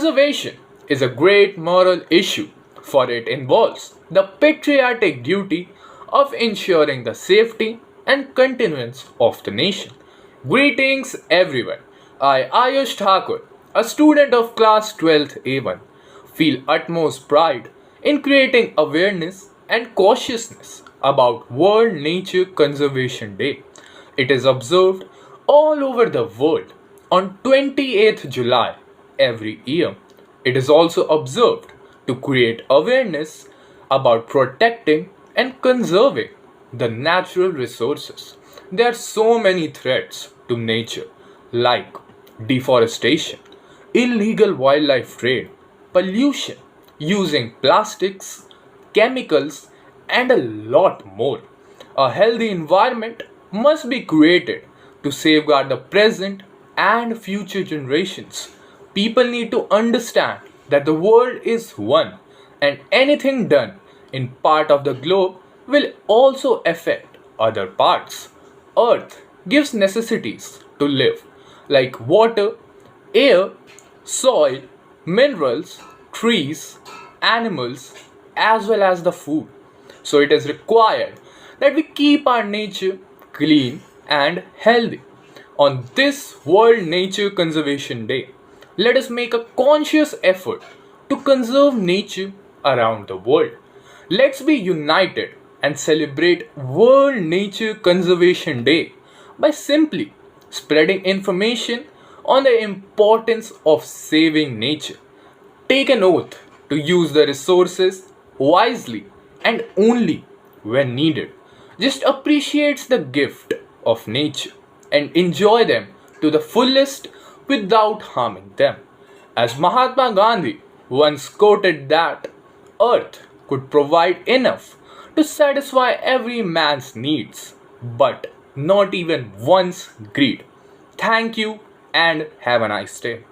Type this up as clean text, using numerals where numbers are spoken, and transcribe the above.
Conservation is a great moral issue, for it involves the patriotic duty of ensuring the safety and continuance of the nation. Greetings everyone. I Ayush Thakur, a student of class 12th A1, feel utmost pride in creating awareness and cautiousness about World Nature Conservation Day. It is observed all over the world on 28th July every year. It is also observed to create awareness about protecting and conserving the natural resources. There are so many threats to nature, like deforestation, illegal wildlife trade, pollution, using plastics, chemicals, and a lot more. A healthy environment must be created to safeguard the present and future generations. People need to understand that the world is one, and anything done in part of the globe will also affect other parts. Earth gives necessities to live, like water, air, soil, minerals, trees, animals, as well as the food. So it is required that we keep our nature clean and healthy. On this World Nature Conservation Day, let us make a conscious effort to conserve nature around the world. Let's be united and celebrate World Nature Conservation Day by simply spreading information on the importance of saving nature. Take an oath to use the resources wisely and only when needed. Just appreciate the gift of nature and enjoy them to the fullest without harming them. As Mahatma Gandhi once quoted that earth could provide enough to satisfy every man's needs, but not even one's greed. Thank you and have a nice day.